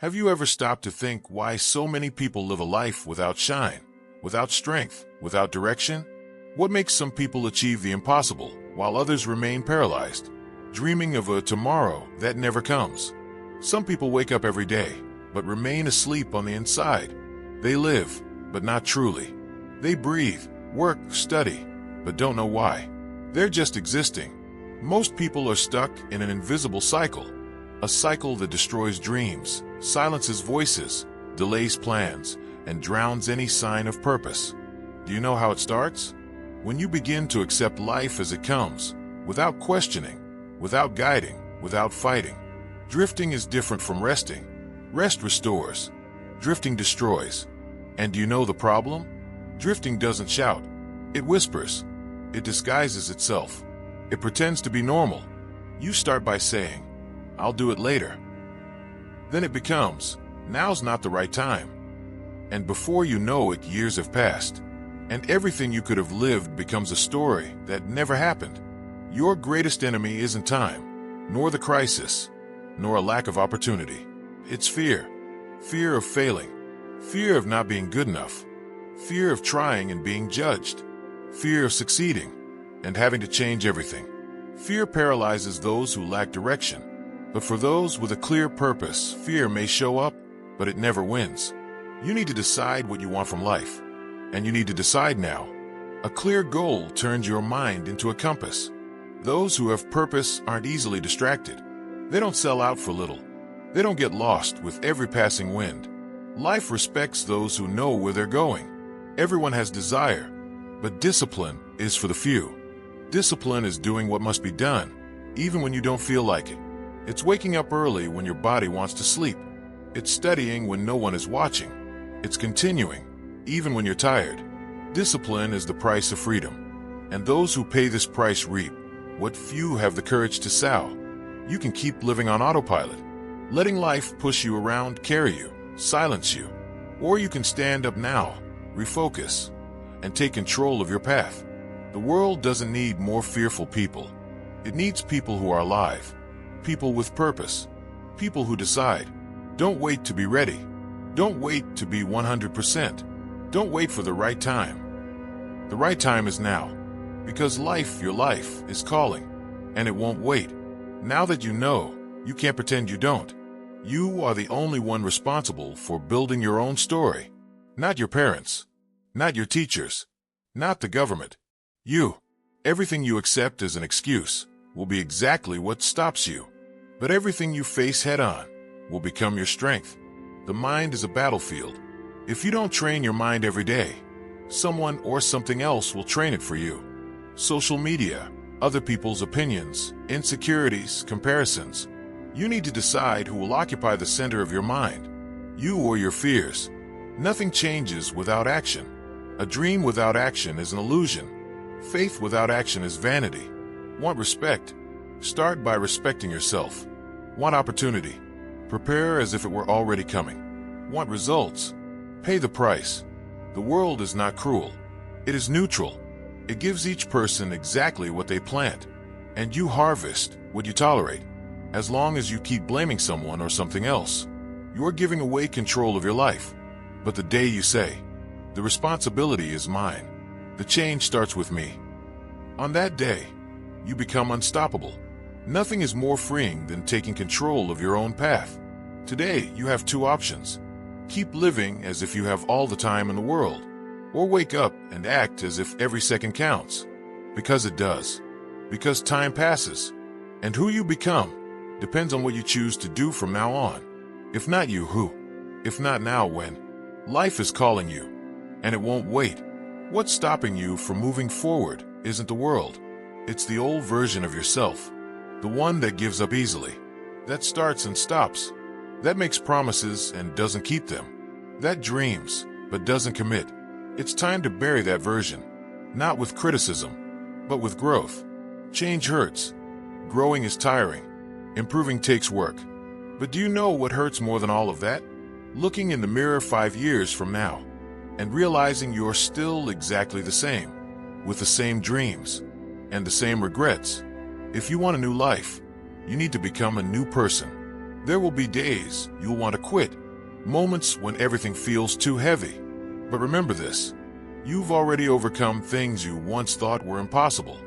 Have you ever stopped to think why so many people live a life without shine, without strength, without direction? What makes some people achieve the impossible while others remain paralyzed, dreaming of a tomorrow that never comes? Some people wake up every day, but remain asleep on the inside. They live, but not truly. They breathe, work, study, but don't know why. They're just existing. Most people are stuck in an invisible cycle, a cycle that destroys dreams, silences voices, delays plans, and drowns any sign of purpose. Do you know how it starts? When you begin to accept life as it comes, without questioning, without guiding, without fighting. Drifting is different from resting. Rest restores. Drifting destroys. And do you know the problem? Drifting doesn't shout. It whispers. It disguises itself. It pretends to be normal. You start by saying, "I'll do it later." Then it becomes, "Now's not the right time." And before you know it, years have passed. And everything you could have lived becomes a story that never happened. Your greatest enemy isn't time, nor the crisis, nor a lack of opportunity. It's fear. Fear of failing. Fear of not being good enough. Fear of trying and being judged. Fear of succeeding and having to change everything. Fear paralyzes those who lack direction. But for those with a clear purpose, fear may show up, but it never wins. You need to decide what you want from life. And you need to decide now. A clear goal turns your mind into a compass. Those who have purpose aren't easily distracted. They don't sell out for little. They don't get lost with every passing wind. Life respects those who know where they're going. Everyone has desire, but discipline is for the few. Discipline is doing what must be done, even when you don't feel like it. It's waking up early when your body wants to sleep. It's studying when no one is watching. It's continuing, even when you're tired. Discipline is the price of freedom. And those who pay this price reap what few have the courage to sow. You can keep living on autopilot, letting life push you around, carry you, silence you. Or you can stand up now, refocus, and take control of your path. The world doesn't need more fearful people. It needs people who are alive, people with purpose, people who decide. Don't wait to be ready. Don't wait to be 100%. Don't wait for the right time. The right time is now, because life, your life, is calling, and it won't wait. Now that you know, you can't pretend you don't. You are the only one responsible for building your own story. Not your parents, not your teachers, not the government. You. Everything you accept as an excuse will be exactly what stops you. But everything you face head-on will become your strength. The mind is a battlefield. If you don't train your mind every day, someone or something else will train it for you. Social media, other people's opinions, insecurities, comparisons. You need to decide who will occupy the center of your mind, you or your fears. Nothing changes without action. A dream without action is an illusion. Faith without action is vanity. Want respect? Start by respecting yourself. Want opportunity? Prepare as if it were already coming. Want results? Pay the price. The world is not cruel. It is neutral. It gives each person exactly what they plant, and you harvest what you tolerate. As long as you keep blaming someone or something else, you're giving away control of your life. But the day you say, "The responsibility is mine. The change starts with me," on that day, you become unstoppable. Nothing is more freeing than taking control of your own path. Today, you have two options. Keep living as if you have all the time in the world, or wake up and act as if every second counts. Because it does. Because time passes. And who you become depends on what you choose to do from now on. If not you, who? If not now, when? Life is calling you, and it won't wait. What's stopping you from moving forward isn't the world. It's the old version of yourself. The one that gives up easily. That starts and stops. That makes promises and doesn't keep them. That dreams, but doesn't commit. It's time to bury that version. Not with criticism, but with growth. Change hurts. Growing is tiring. Improving takes work. But do you know what hurts more than all of that? Looking in the mirror 5 years from now and realizing you're still exactly the same, with the same dreams and the same regrets. If you want a new life, you need to become a new person. There will be days you'll want to quit, moments when everything feels too heavy. But remember this, you've already overcome things you once thought were impossible.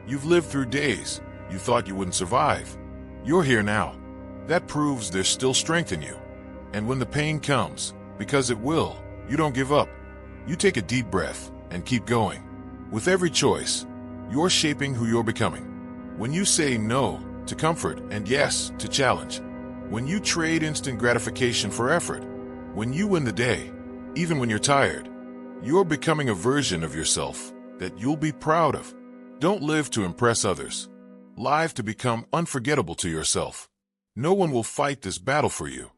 You've lived through days you thought you wouldn't survive. You're here now. That proves there's still strength in you. And when the pain comes, because it will, you don't give up. You take a deep breath and keep going. With every choice, you're shaping who you're becoming. When you say no to comfort and yes to challenge, when you trade instant gratification for effort, when you win the day, even when you're tired, you're becoming a version of yourself that you'll be proud of. Don't live to impress others. Live to become unforgettable to yourself. No one will fight this battle for you.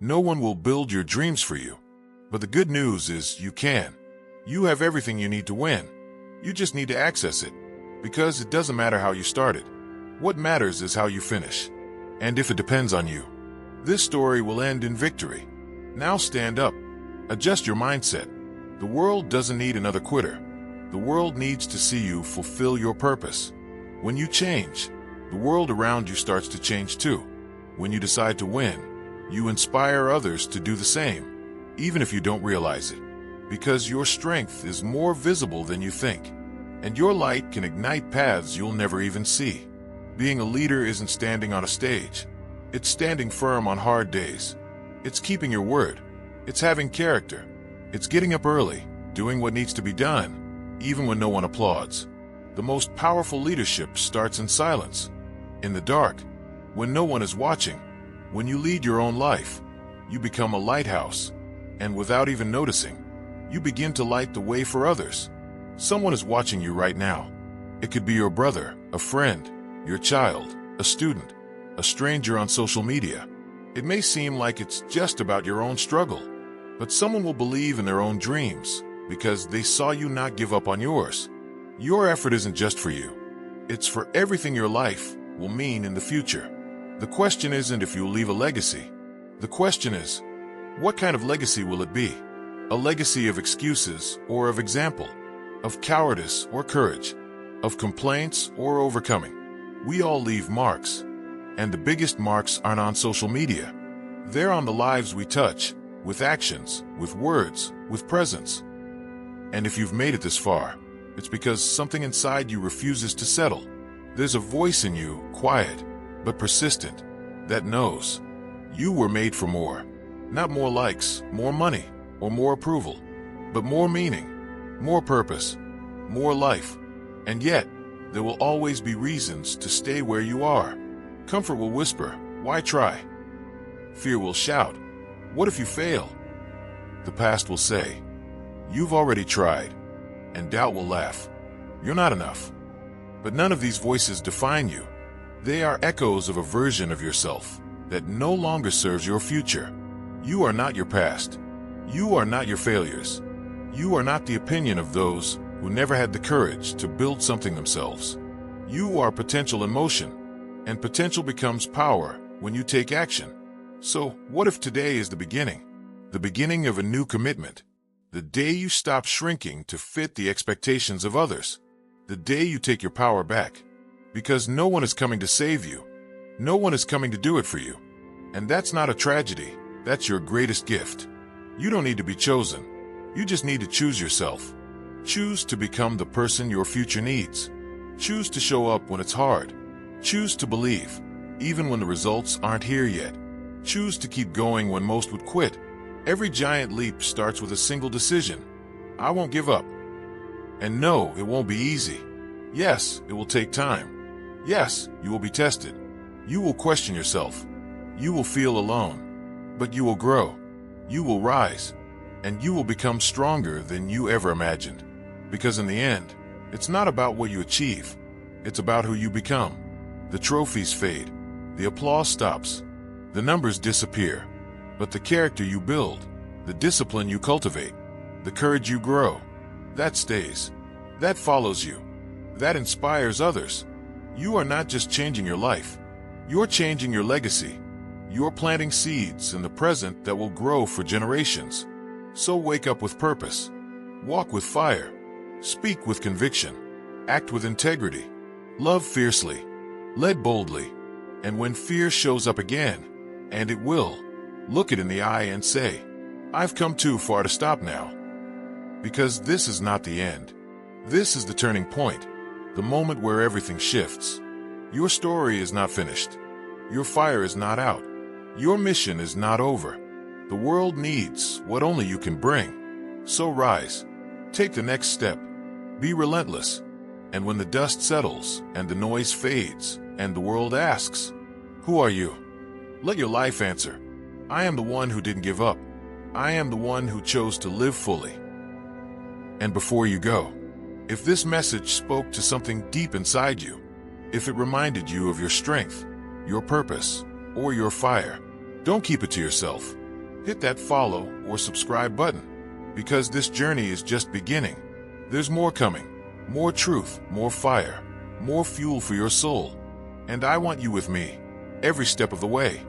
No one will build your dreams for you. But the good news is you can. You have everything you need to win. You just need to access it. Because it doesn't matter how you started. What matters is how you finish. And if it depends on you, this story will end in victory. Now stand up. Adjust your mindset. The world doesn't need another quitter. The world needs to see you fulfill your purpose. When you change, the world around you starts to change too. When you decide to win, you inspire others to do the same, even if you don't realize it. Because your strength is more visible than you think. And your light can ignite paths you'll never even see. Being a leader isn't standing on a stage. It's standing firm on hard days. It's keeping your word. It's having character. It's getting up early, doing what needs to be done, even when no one applauds. The most powerful leadership starts in silence, in the dark, when no one is watching. When you lead your own life, you become a lighthouse, and without even noticing, you begin to light the way for others. Someone is watching you right now. It could be your brother, a friend, your child, a student, a stranger on social media. It may seem like it's just about your own struggle, but someone will believe in their own dreams because they saw you not give up on yours. Your effort isn't just for you. It's for everything your life will mean in the future. The question isn't if you'll leave a legacy. The question is, what kind of legacy will it be? A legacy of excuses or of example? Of cowardice or courage? Of complaints or overcoming? We all leave marks. And the biggest marks aren't on social media. They're on the lives we touch, with actions, with words, with presence. And if you've made it this far, it's because something inside you refuses to settle. There's a voice in you, quiet, but persistent, that knows you were made for more. Not more likes, more money, or more approval, but more meaning, more purpose, more life. And yet, there will always be reasons to stay where you are. Comfort will whisper, why try? Fear will shout, what if you fail? The past will say, you've already tried. And doubt will laugh, you're not enough. But none of these voices define you. They are echoes of a version of yourself that no longer serves your future. You are not your past. You are not your failures. You are not the opinion of those who never had the courage to build something themselves. You are potential in motion, and potential becomes power when you take action. So, what if today is the beginning of a new commitment? The day you stop shrinking to fit the expectations of others. The day you take your power back. Because no one is coming to save you. No one is coming to do it for you. And that's not a tragedy. That's your greatest gift. You don't need to be chosen. You just need to choose yourself. Choose to become the person your future needs. Choose to show up when it's hard. Choose to believe, even when the results aren't here yet. Choose to keep going when most would quit. Every giant leap starts with a single decision. I won't give up. And no, it won't be easy. Yes, it will take time. Yes, you will be tested. You will question yourself. You will feel alone. But you will grow. You will rise. And you will become stronger than you ever imagined. Because in the end, it's not about what you achieve. It's about who you become. The trophies fade. The applause stops. The numbers disappear. But the character you build, the discipline you cultivate, the courage you grow, that stays. That follows you. That inspires others. You are not just changing your life. You're changing your legacy. You're planting seeds in the present that will grow for generations. So wake up with purpose. Walk with fire. Speak with conviction. Act with integrity. Love fiercely. Lead boldly. And when fear shows up again, And it will. Look it in the eye and say, I've come too far to stop now. Because this is not the end. This is the turning point, the moment where everything shifts. Your story is not finished. Your fire is not out. Your mission is not over. The world needs what only you can bring. So rise. Take the next step. Be relentless. And when the dust settles and the noise fades and the world asks, who are you? Let your life answer, I am the one who didn't give up. I am the one who chose to live fully. And before you go, if this message spoke to something deep inside you, if it reminded you of your strength, your purpose, or your fire, don't keep it to yourself. Hit that follow or subscribe button, because this journey is just beginning. There's more coming, more truth, more fire, more fuel for your soul. And I want you with me, every step of the way.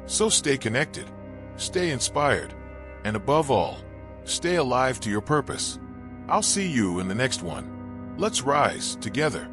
So stay connected, stay inspired, and above all, stay alive to your purpose. I'll see you in the next one. Let's rise together.